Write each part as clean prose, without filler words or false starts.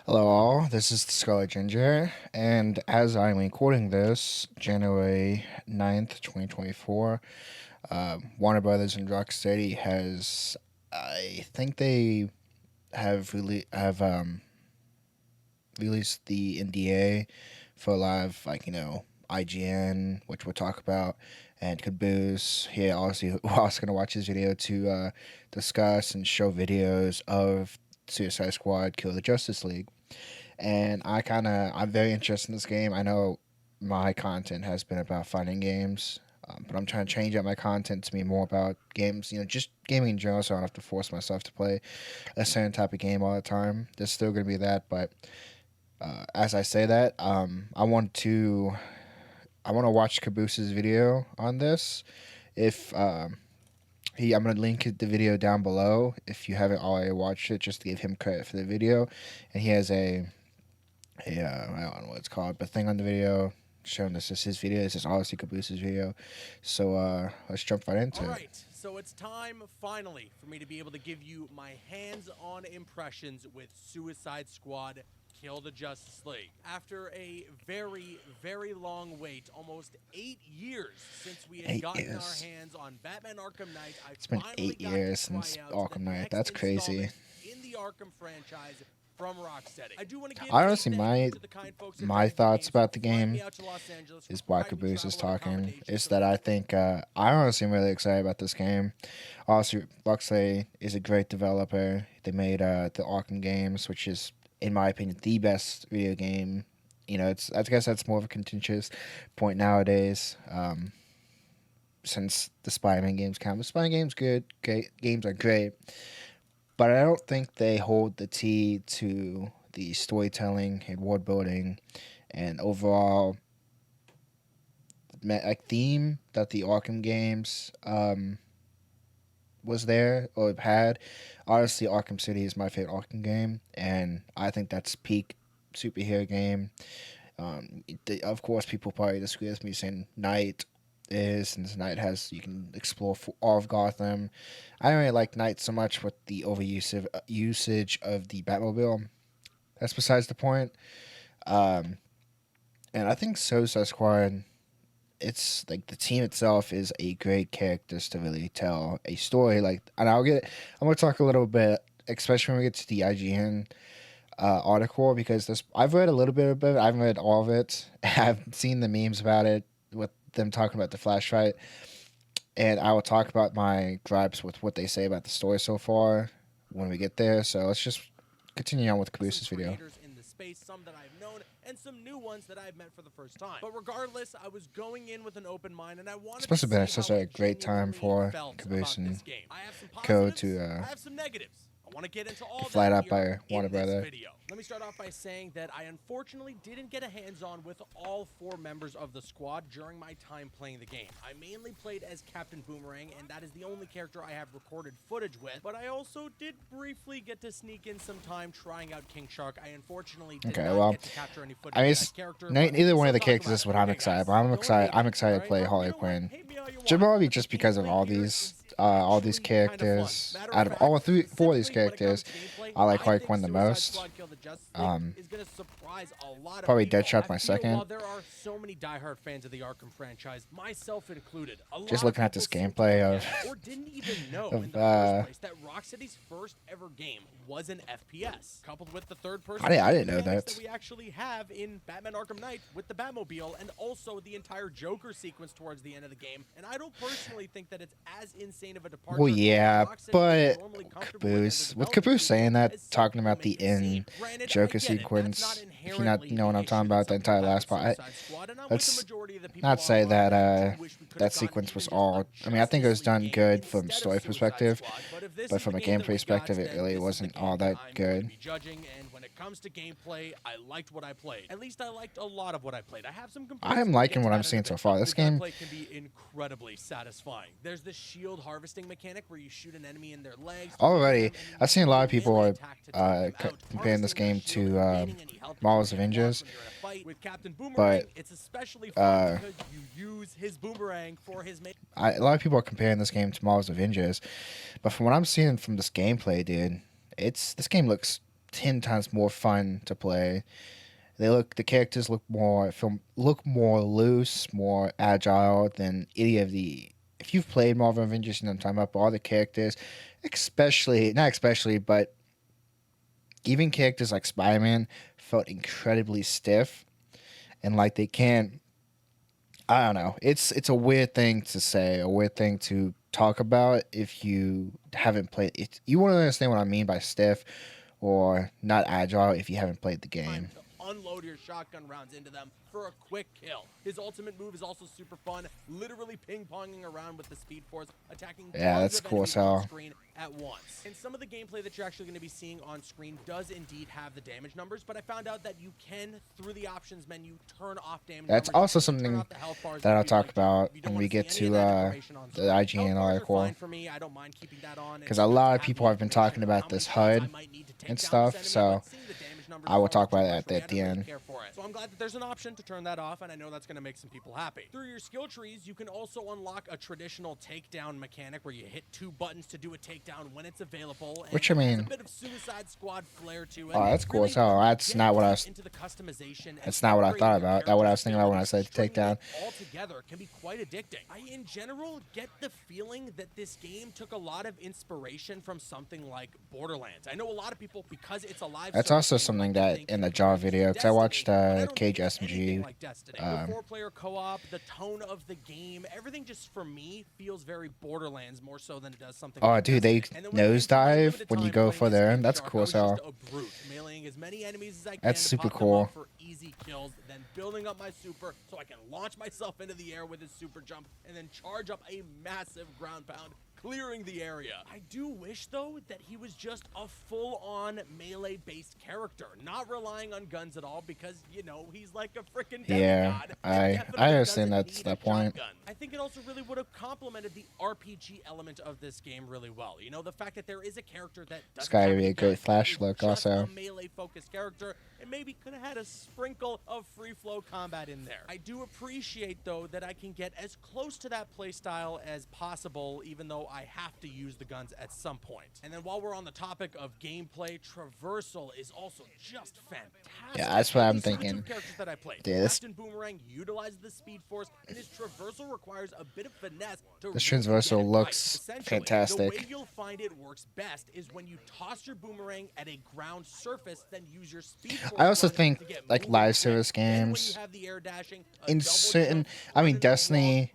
Hello all, this is the Scarlet Ginger, and as I'm recording this, January 9th, 2024, Warner Brothers and Rocksteady has, I think they have released the NDA for a lot of, IGN, which we'll talk about, and Caboose. Here, also, we're also going to watch this video to discuss and show videos of Suicide Squad Kill the Justice League. And I'm very interested in this game. I know my content has been about fighting games, but I'm trying to change up my content to be more about games, just gaming in general, so I don't have to force myself to play a certain type of game all the time. There's still going to be that, but as I say that, I want to watch Caboose's video on this. If I'm gonna link the video down below if you haven't already watched it, just to give him credit for the video. And he has I don't know what it's called, but thing on the video showing this is his video. This is obviously Caboose's video. So let's jump right into All it. right, so it's time finally for me to be able to give you my hands-on impressions with Suicide Squad Kill the Justice League. After a very, very long wait, almost 8 years since we had gotten our hands on Batman Arkham Knight, It's been 8 years since Arkham Knight. That's crazy. In the Arkham franchise from Rocksteady. I do want to give Honestly, my thoughts about the game is why Caboose Caboose is talking. Is that I think I honestly am really excited about this game. Also, Rocksteady is a great developer. They made the Arkham games, which is, in my opinion, the best video game. I guess that's more of a contentious point nowadays. Since the Spider-Man games count, the Spider-Man games are great, but I don't think they hold the key to the storytelling and world building and overall theme that the Arkham games was there or had. Honestly, Arkham City is my favorite Arkham game, and I think that's peak superhero game. Of course, people probably disagree with me saying Night is, and this Night you can explore all of Gotham. I don't really like Night so much with the usage of the Batmobile. That's besides the point. And I think Suicide Squad, it's like the team itself is a great characters to really tell a story. And I'm gonna talk a little bit, especially when we get to the IGN article, because I've read a little bit of it. I haven't read all of it. I've seen the memes about it with them talking about the Flash fight, and I will talk about my gripes with what they say about the story so far when we get there. So let's just continue on with Caboose's video. In the space, some that I've known and some new ones that I've met for the first time. But regardless, I was going in with an open mind, and I wanted It's supposed to have been see such how a I great time for genuinely felt Caboose about and this game. I have some Co positives, to I have some negatives. I want to get into all flight that out by here Warner in this Brother. video. Let me start off by saying that I unfortunately didn't get a hands-on with all 4 members of the squad during my time playing the game. I mainly played as Captain Boomerang, and that is the only character I have recorded footage with, but I also did briefly get to sneak in some time trying out King Shark. I unfortunately did not get to capture any footage of that character. Neither one of the characters is what I'm excited about. I'm excited to play Harley Quinn. Probably just because of all these characters. Out of all 4 of these characters, I like Harley Quinn the most. Probably Deadshot my second. While there are so many diehard fans of the Arkham franchise, myself included, Just looking at this gameplay of or didn't even know in the first place that Rocksteady's first ever game was an FPS, coupled with the third-person. I didn't know that. We actually have in Batman Arkham Knight with the Batmobile, and also the entire Joker sequence towards the end of the game. And I don't personally think that it's as insane of a departure. Well, yeah, but Caboose, with Caboose saying that, talking about the end Joker sequence, if you not know what I'm talking about, the entire last part, let's not say that that sequence was all. I mean, I think it was done good from story perspective, but from a gameplay perspective, it really wasn't all that good. When it comes to gameplay, I liked what I played. At least I liked a lot of what I played. I have some I am liking what I'm seeing so far. This game can be incredibly satisfying. There's the shield harvesting mechanic where you shoot an enemy in their legs. Already, I've seen a lot of people comparing this game to Marvel's Avengers, but it's especially fun because you use his boomerang for his. A lot of people are comparing this game to Marvel's Avengers, but from what I'm seeing from this gameplay, dude, this game looks 10 times more fun to play. The characters look more loose, more agile than any of the. If you've played Marvel Avengers, you know what I'm talking about. But all the characters, not especially, but even characters like Spider-Man felt incredibly stiff, and like they can't. I don't know. It's a weird thing to say, a weird thing to talk about if you haven't played it. You want to understand what I mean by stiff or not agile if you haven't played the game. To unload your shotgun rounds into them for a quick kill. His ultimate move is also super fun, literally ping-ponging around with the Speed Force, attacking that's cool as hell. on screen at once. And some of the gameplay that you're actually going to be seeing on screen does indeed have the damage numbers, but I found out that you can, through the options menu, turn off damage That's numbers. also something that I'll talk about when we get to the IGN article. Because a lot of people have been talking about this HUD and stuff, so I will talk about that at the end. So I'm glad that there's an option to turn that off, and I know that's going to make some people happy. Through your skill trees, you can also unlock a traditional takedown mechanic where you hit 2 buttons to do a takedown when it's available. And which, I mean, a bit of Suicide Squad flair to it. Oh, that's cool as hell. That's not what I was. That's not what I thought about. That's what I was thinking about when I said takedown. Altogether can be quite addicting. I, in general, get the feeling that this game took a lot of inspiration from something like Borderlands. I know a lot of people, because it's a live. That's also something that in the Jaw video, because I watched Cage SMG. Like Destiny. The 4-player co-op, the tone of the game, everything just for me feels very Borderlands more so than it does something. Oh, like dude, they nosedive when you go for there. That's cool as hell. That's super cool. For easy kills, then building up my super so I can launch myself into the air with his super jump and then charge up a massive ground pound, clearing the area. I do wish, though, that he was just a full-on melee-based character, not relying on guns at all, because, you know, he's like a freaking demigod. I understand that's that point. Shotgun. I think it also really would have complemented the RPG element of this game really well. You know, the fact that there is a character that doesn't it's gotta be a great flash look, also. A melee-focused character, and maybe could have had a sprinkle of free-flow combat in there. I do appreciate, though, that I can get as close to that playstyle as possible, even though I have to use the guns at some point. And then while we're on the topic of gameplay, traversal is also just fantastic. Yeah, that's what I'm thinking. The 2 characters that I played. This Captain Boomerang utilizes the Speed Force, and his traversal requires a bit of finesse to this traversal looks fantastic. The way you'll find it works best is when you toss your boomerang at a ground surface, then use your Speed Force. I also think like live service games in certain, I mean, Destiny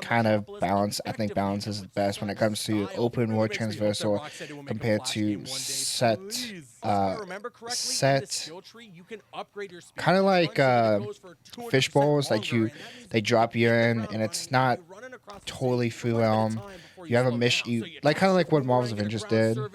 kind of balance. I think balance is best when it comes to open world transversal compared to set kind of like fish bowls. Like they drop you in, and it's not totally free realm. You have a mission, like kind of like what Marvel's Avengers did. Oh,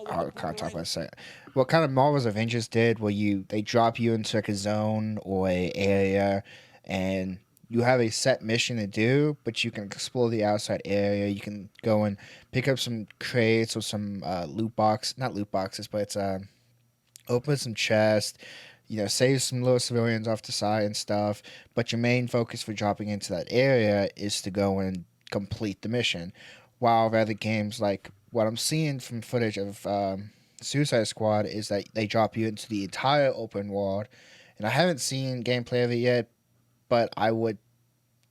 I can't talk about a second. What kind of Marvel's Avengers did, where they drop you into like a zone or a area, and you have a set mission to do, but you can explore the outside area. You can go and pick up some crates or some not loot boxes, but it's open some chests. You know, save some little civilians off the side and stuff. But your main focus for dropping into that area is to go and complete the mission. While other games, like what I'm seeing from footage of Suicide Squad, is that they drop you into the entire open world. And I haven't seen gameplay of it yet, but I would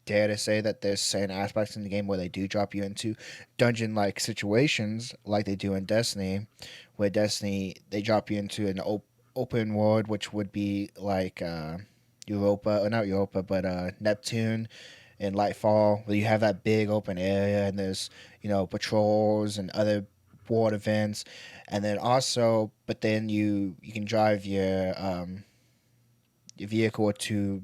dare to say that there's certain aspects in the game where they do drop you into dungeon-like situations like they do in Destiny, where Destiny, they drop you into an open world, which would be like Neptune and Lightfall, where you have that big open area and there's, you know, patrols and other world events. And then also, but then you can drive your vehicle to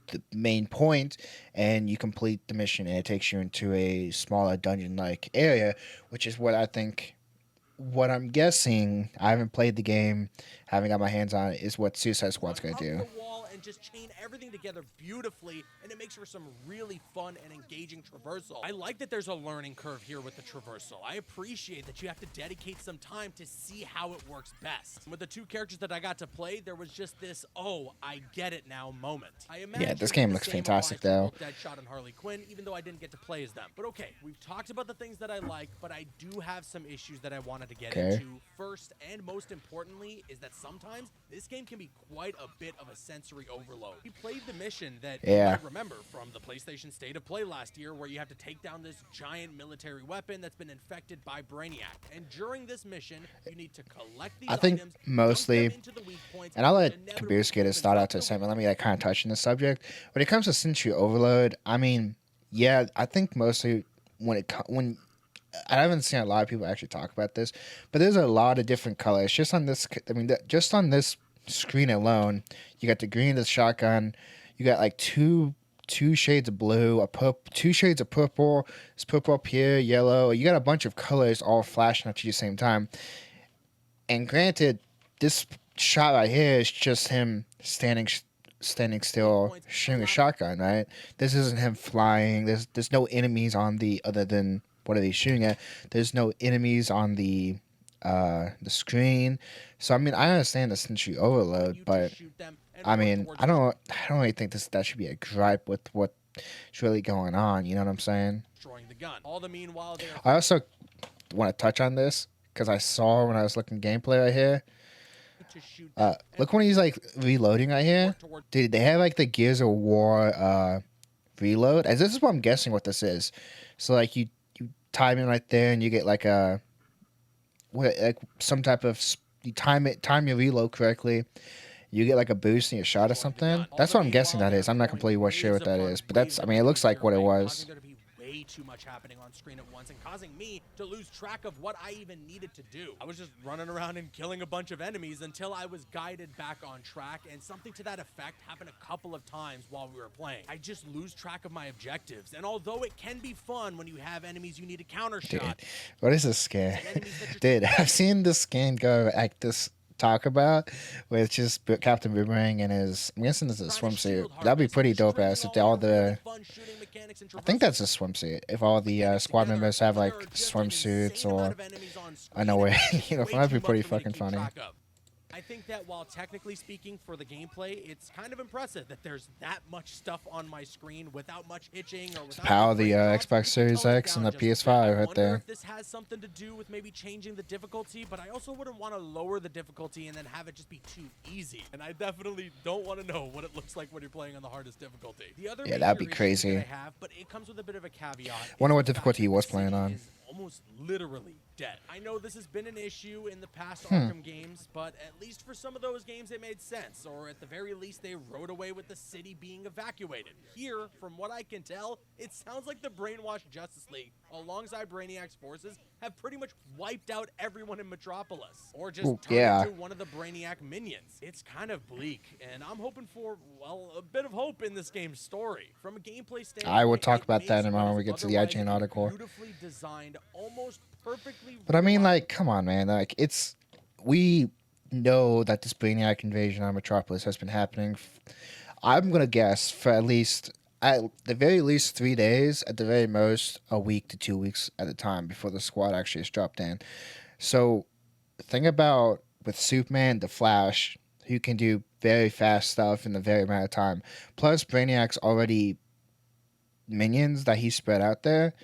the main point and you complete the mission, and it takes you into a smaller dungeon-like area, which is what I'm guessing, I haven't played the game, haven't got my hands on it, is what Suicide Squad's going to do. just chain everything together beautifully, and it makes for some really fun and engaging traversal. I like that there's a learning curve here with the traversal. I appreciate that you have to dedicate some time to see how it works best. With the two characters that I got to play, there was just this, oh, I get it now moment. I imagine Yeah, this game looks fantastic though. Deadshot and Harley Quinn, even though I didn't get to play as them. But okay, we've talked about the things that I like, but I do have some issues that I wanted to get into. First and most importantly is that sometimes this game can be quite a bit of a sensory overload. We played the mission that you might remember from the PlayStation State of Play last year, where you have to take down this giant military weapon that's been infected by Brainiac. And during this mission, you need to collect these items, mostly, into the weak points, and I'll let Kabir get his thought out to a second. Let me kind of touch on the subject. When it comes to sensory overload, I mean, yeah, I think mostly when I haven't seen a lot of people actually talk about this, but there's a lot of different colors. Just on this, I mean, just on this screen alone, you got the green of the shotgun, you got like two shades of blue, two shades of purple. It's purple up here, yellow. You got a bunch of colors all flashing at you at the same time. And granted, this shot right here is just him standing still, shooting a shotgun, right? This isn't him flying. There's no enemies on the other than what are they shooting at? There's no enemies on the screen. So I mean, I understand the sensory overload, but I mean, I don't really think that should be a gripe with what's really going on. You know what I'm saying? I also want to touch on this because I saw when I was looking gameplay right here. Look when he's like reloading right here. Dude, they have like the Gears of War reload. As this is what I'm guessing what this is. So like you time it right there and you get like some type of, you time your reload correctly, you get like a boost in your shot or something. That's what I'm guessing that is. I'm not completely sure what that is, but that's, I mean, it looks like what it was. Too much happening on screen at once and causing me to lose track of what I even needed to do. I was just running around and killing a bunch of enemies until I was guided back on track, and something to that effect happened a couple of times while we were playing. I just lose track of my objectives, and although it can be fun when you have enemies you need to counter shot. Dude, what is this skin? Dude, I've seen this skin go like this talk about with just Captain Boomerang and his, I'm guessing this is a swimsuit. That'd be pretty dope ass if all the, I think that's a swimsuit. If all the squad members have like swimsuits or, I know where, you know, that'd be pretty fucking funny. I think that while technically speaking for the gameplay, it's kind of impressive that there's that much stuff on my screen without much itching or without power the Xbox Series X and the PS5 right there. If this has something to do with maybe changing the difficulty, but I also wouldn't want to lower the difficulty and then have it just be too easy. And I definitely don't want to know what it looks like when you're playing on the hardest difficulty. The other that'd be crazy. I have, but it comes with a bit of a caveat. Wonder what difficulty he was playing on. Almost literally dead. I know this has been an issue in the past Arkham games, but at least for some of those games it made sense, or at the very least they rode away with the city being evacuated. Here, from what I can tell, it sounds like the brainwashed Justice League, alongside Brainiac's forces, have pretty much wiped out everyone in Metropolis, or just turned into one of the Brainiac minions. It's kind of bleak, and I'm hoping for, well, a bit of hope in this game's story. From a gameplay standpoint, I will talk about that in a moment when we get to the IGN article. Beautifully designed, almost perfectly. But I mean, like, come on, man. Like, we know that this Brainiac invasion on Metropolis has been happening. I'm gonna guess for at the very least 3 days, at the very most a week to 2 weeks at a time before the squad actually is dropped in. So, think about with Superman, the Flash, who can do very fast stuff in a very amount of time. Plus, Brainiac's already minions that he spread out there.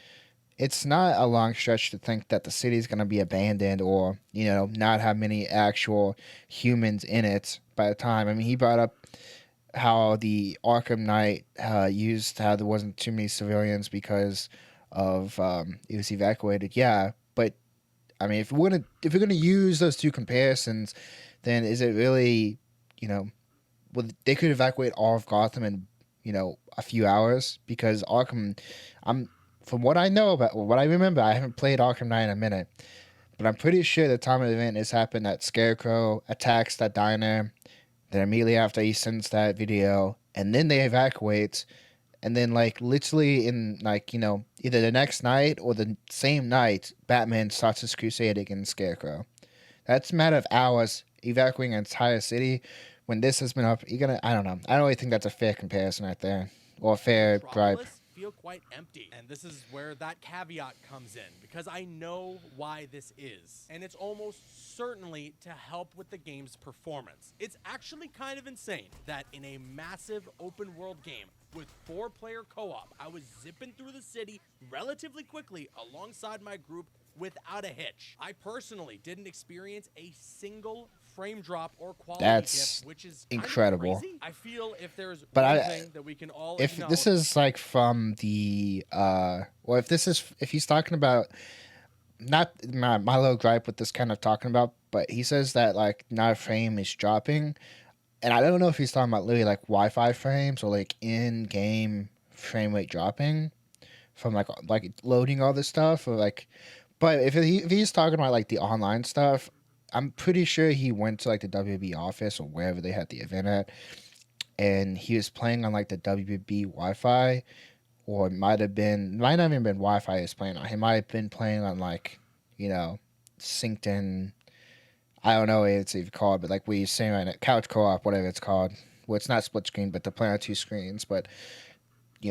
It's not a long stretch to think that the city's going to be abandoned or, you know, not have many actual humans in it by the time. I mean, he brought up how the Arkham Knight used how there wasn't too many civilians because of it was evacuated. Yeah, but I mean, if we're gonna use those two comparisons, then is it really, you know, well, they could evacuate all of Gotham in, you know, a few hours because Arkham, from what I know about what I remember, I haven't played Arkham Knight in a minute, but I'm pretty sure the time of the event has happened that Scarecrow attacks that diner, then immediately after he sends that video, and then they evacuate, and then like literally in like, you know, either the next night or the same night, Batman starts his crusade against Scarecrow. That's a matter of hours evacuating an entire city when this has been up, you're gonna. I don't know. I don't really think that's a fair comparison right there, or a fair gripe. Metropolis feel quite empty. And this is where that caveat comes in, because I know why this is. And it's almost certainly to help with the game's performance. It's actually kind of insane that in a massive open world game with 4-player co-op, I was zipping through the city relatively quickly alongside my group without a hitch. I personally didn't experience a single frame drop or quality That's dip, which is incredible. Crazy. I feel if there's But one I- thing that we can all If acknowledge, this is like from the or if he's talking about, not my little gripe with this kind of talking about, but he says that like not a frame is dropping, and I don't know if he's talking about literally like Wi-Fi frames or like in-game frame rate dropping from like loading all this stuff, or like, but if he's talking about like the online stuff, I'm pretty sure he went to like the WB office or wherever they had the event at, and he was playing on like the WB Wi-Fi, or it might not have even been Wi-Fi he was playing on. He might have been playing on like, synced in. I don't know what it's even called, but like we saying right now, couch co-op, whatever it's called. Well, it's not split screen, but they're playing on 2 screens. But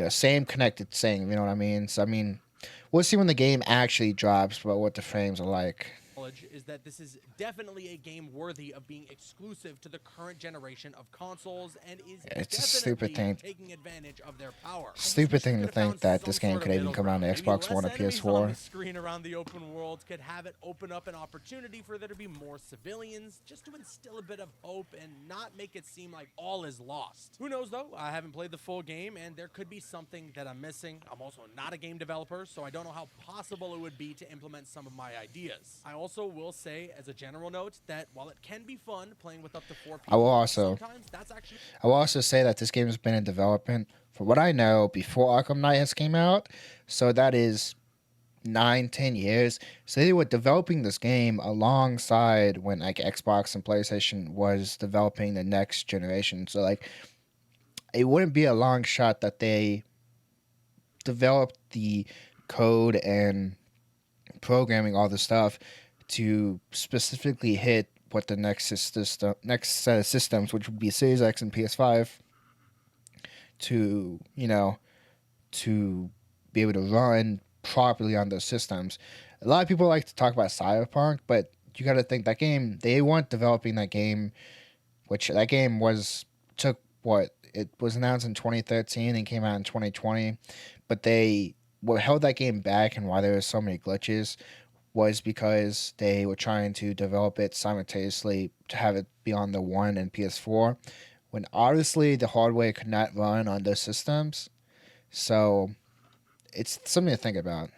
same connected thing. You know what I mean? So I mean, we'll see when the game actually drops, but what the frames are like. is that this is definitely a game worthy of being exclusive to the current generation of consoles and is It's a definitely stupid thing. taking advantage of their power. I just Stupid wish we thing to could've think found that some this game sort could of even middle come out on ground. the Maybe Xbox One or less enemies PS4. on the screen around the open world could have it open up an opportunity for there to be more civilians, just to instill a bit of hope and not make it seem like all is lost. Who knows though? I haven't played the full game and there could be something that I'm missing. I'm also not a game developer, so I don't know how possible it would be to implement some of my ideas. I also will say, as a general note, that while it can be fun playing with up to 4 people, I will also say that this game has been in development, from what I know, before Arkham Knight has came out. So that is 9-10 years. So they were developing this game alongside when like Xbox and PlayStation was developing the next generation. So like it wouldn't be a long shot that they developed the code and programming all the stuff to specifically hit what the next set of systems, which would be Series X and PS5, to to be able to run properly on those systems. A lot of people like to talk about Cyberpunk, but you got to think that game, they weren't developing that game, which that game took what, it was announced in 2013 and came out in 2020, but what held that game back and why there were so many glitches was because they were trying to develop it simultaneously to have it be on the One and PS4, when honestly the hardware could not run on those systems. So it's something to think about.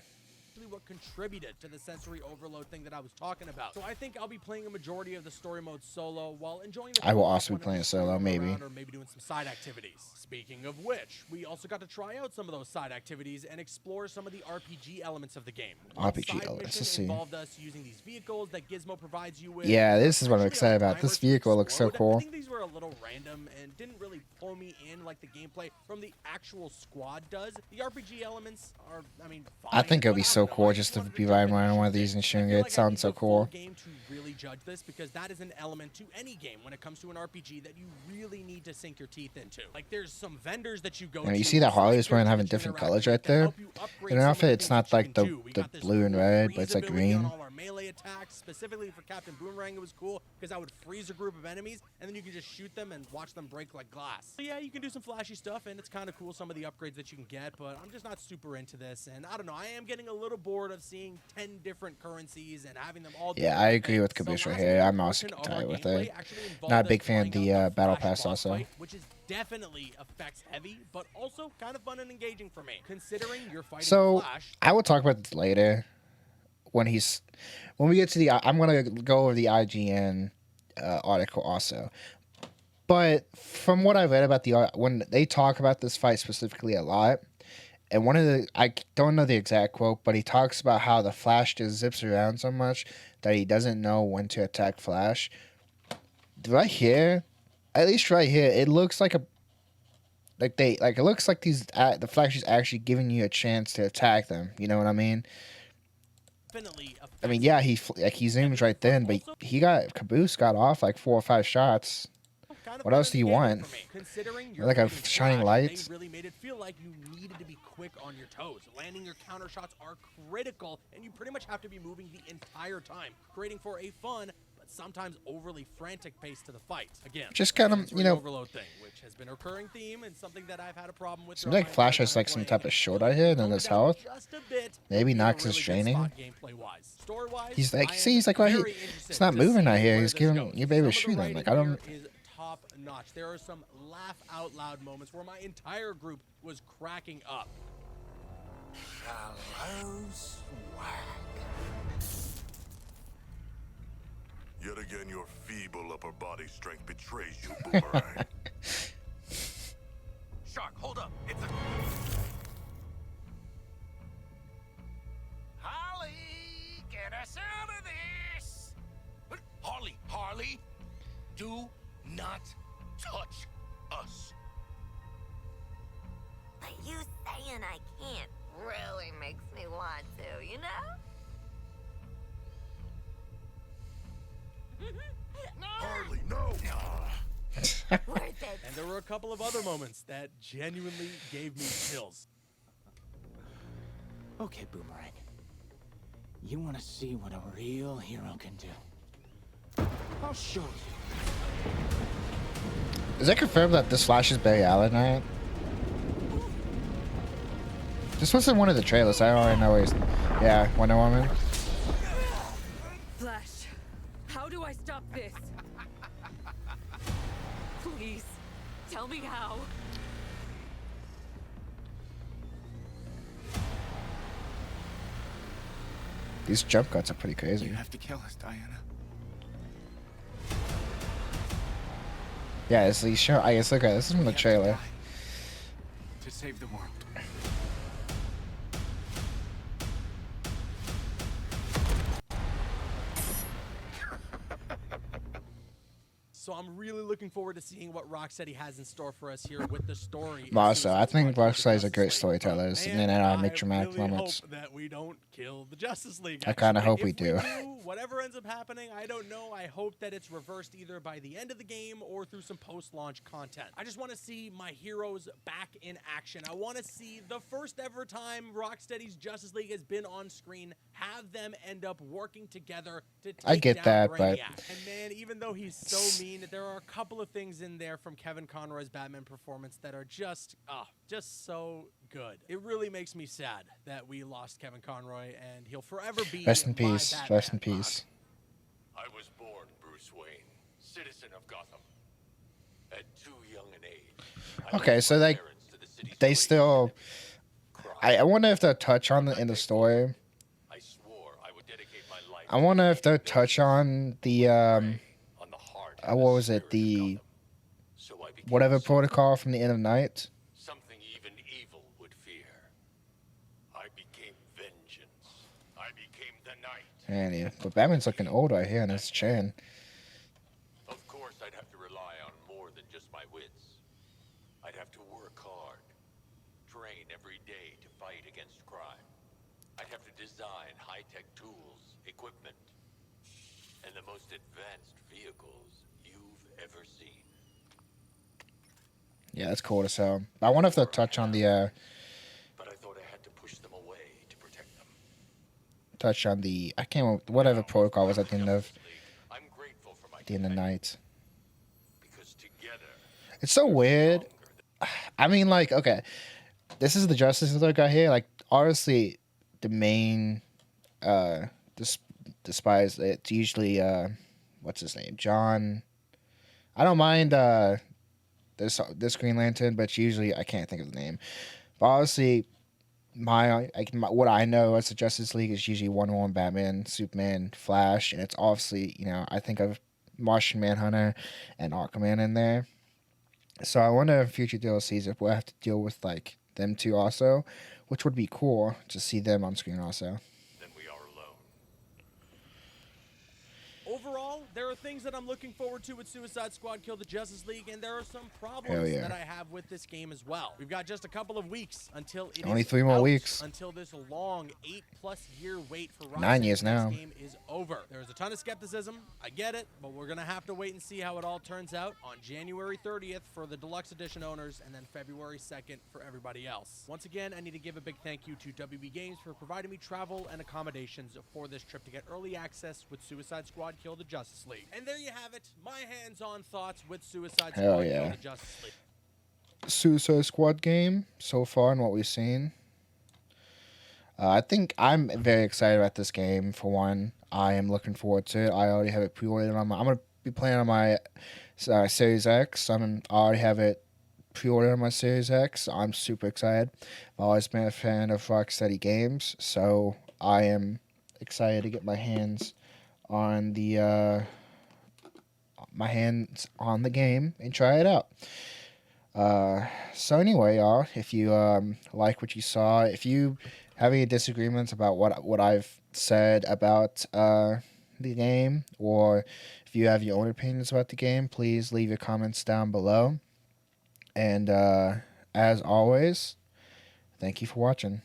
what contributed to the sensory overload thing that I was talking about. So I think I'll be playing a majority of the story mode solo while enjoying the I will co-op also be when I'm playing just solo, screwing maybe. around or maybe doing some side activities. Speaking of which, we also got to try out some of those side activities and explore some of the RPG elements of the game. One RPG side elements, mission let's see. involved us using these vehicles that Gizmo provides you with. Yeah, this is what I'm Essentially excited a about. This timer to vehicle looks so explode. cool. I think these were a little random and didn't really pull me in like the gameplay from the actual squad does. The RPG elements are, fine. I think it would but be I so don't know, cool I just to wanted be jump riding in and around one of shoot these it. and I shooting feel it. like I Sounds need so the full cool. game to really judge this, because that is an element to any game when it comes to an RPG that you really need to sink your teeth into. Like there's some vendors that you go And to. you see that side Harley's wearing characters having that you different interact colors with right that there. help you upgrade In an some of outfit, the it's things not that you like can the do. We got this blue and cool red, but freeze it's like ability on green. all our melee attacks. Specifically for Captain Boomerang, it was cool because I would freeze a group of enemies and then you can just shoot them and watch them break like glass. So yeah, you can do some flashy stuff and it's kind of cool, some of the upgrades that you can get, but I'm just not super into this. And I don't know, I am getting a little bored of seeing 10 different currencies and having them all do Yeah, I different agree things. with The Caboose right last here. major I'm also portion of our tired with gameplay it. actually involved Not a us big fan of trying the out battle Flash pass boss also. fight, which is definitely effects heavy, but also kind of fun and engaging for me. Considering you're fighting So Flash, I will talk about this later when we get to the. I'm gonna go over the IGN article also. But from what I read about when they talk about this fight specifically a lot, and I don't know the exact quote, but he talks about how the Flash just zips around so much that he doesn't know when to attack Flash. Right here, at least right here, it looks like it looks like the Flash is actually giving you a chance to attack them. You know what I mean? definitely I mean, yeah, he zooms right then, but Caboose got off like 4 or 5 shots. kind of What part else of do the you gamble want? for me. Considering Like a you're fighting shining Flash, light? they really made it feel like you needed to be quick on your toes. Landing your counter shots are critical, and you pretty much have to be moving the entire time, creating for a fun but sometimes overly frantic pace to the fight. Again, Just kind of, sensory overload thing, which has been a recurring theme and something that I've had a problem with. Seems like Flash has like some type of short I hit in his health. Just a bit, Maybe not Nox is training. Gameplay-wise. Story-wise, He's like, I see, am he's like, right very here. interested It's not to moving see right here. where He's this giving goes. you be able to Some shoot of the him. Like, writing I don't. here is top notch. There are some laugh out loud moments where my entire group was cracking up. Hello, swag. Yet again, your feeble upper body strength betrays you, Boomerang. Shark, hold up. It's a... Holly, get us out of this! Harley, do not touch us. But you saying I can't really makes me want to, you know? Harley, no! Worth it. And there were a couple of other moments that genuinely gave me chills. Okay, Boomerang. You want to see what a real hero can do? I'll show you. Is it confirmed that this Flash is Barry Allen, right? This wasn't one of the trailers. I already know he's. Yeah, Wonder Woman. Flash, how do I stop this? Please, tell me how. These jump cuts are pretty You crazy. have to kill us, Diana. Yeah, it's the show. I guess look at this is from the We have to trailer. die to save the world. So I'm really looking forward to seeing what Rocksteady has in store for us here with the story. Also, I think Rocksteady's a great Justice storyteller. League. And then I make I dramatic really moments. hope that we don't kill the Justice League. I kinda actually. hope we If do. Whatever ends up happening, I don't know. I hope that it's reversed either by the end of the game or through some post-launch content. I just want to see my heroes back in action. I want to see the first ever time Rocksteady's Justice League has been on screen, have them end up working together to take I get down that, but- Brainiac. And man, even though he's so mean, there are a couple of things in there from Kevin Conroy's Batman performance that are just so good. It really makes me sad that we lost Kevin Conroy, and he'll forever be Rest in my peace. Batman. Rest in peace. I was born Bruce Wayne, citizen of Gotham. At too young an age. I Okay, lost so my like parents to the city's they greatest still. enemy. I wonder if they'll touch on in the story. I swore I would dedicate my life I to wonder if they'll saving touch millions. on the On the heart and what the was it, spirit of the Gotham. So I became whatever something- protocol from the end of night. Something even evil would fear. I became vengeance. I became the night. And yeah, but Batman's looking old right here in his chin. Of course, I'd have to rely on more than just my wits. I'd have to work hard, train every day to fight against crime. I'd have to design high-tech tools, equipment, and the most advanced vehicles you've ever seen. Yeah, that's cool as hell. I wonder if they'll touch on the But I thought I had to push them away to protect them. I can't remember whatever protocol was at the end of Justice League, I'm grateful for my the end of companions, night. because together It's so weird. stronger I mean, like, okay, this is the Justice League I here. Like, honestly, the main despise it's usually what's his name, John. I don't mind this Green Lantern, but usually I can't think of the name. But obviously, what I know as the Justice League is usually Wonder Woman, Batman, Superman, Flash, and it's obviously I think of Martian Manhunter and Aquaman in there. So I wonder in future DLCs if we'll have to deal with like them two also, which would be cool to see them on screen also. then we are alone. Overall, there are things that I'm looking forward to with Suicide Squad Kill the Justice League, and there are some Hell problems yeah. that I have with this game as well. We've got just a couple of weeks until it Only is 3 more out, weeks. until this long 8+ year wait for Rocksteady 9 years Games now. game is over. There's a ton of skepticism. I get it, but we're gonna have to wait and see how it all turns out on January 30th for the Deluxe Edition owners, and then February 2nd for everybody else. Once again, I need to give a big thank you to WB Games for providing me travel and accommodations for this trip to get early access with Suicide Squad Kill the Justice League. And there you have it, my hands-on thoughts with Suicide Hell Squad yeah. Kill the Justice League. Suicide Squad game so far and what we've seen. I think I'm very excited about this game. For one, I am looking forward to it. I already have it pre-ordered on my. I'm gonna be playing on my Series X. I already have it pre-ordered on my Series X. I'm super excited. I've always been a fan of Rocksteady Games, so I am excited to get my hands on the game and try it out. So anyway, y'all, if you like what you saw, if you have any disagreements about what I've said about the game, or if you have your own opinions about the game, please leave your comments down below. And as always, thank you for watching.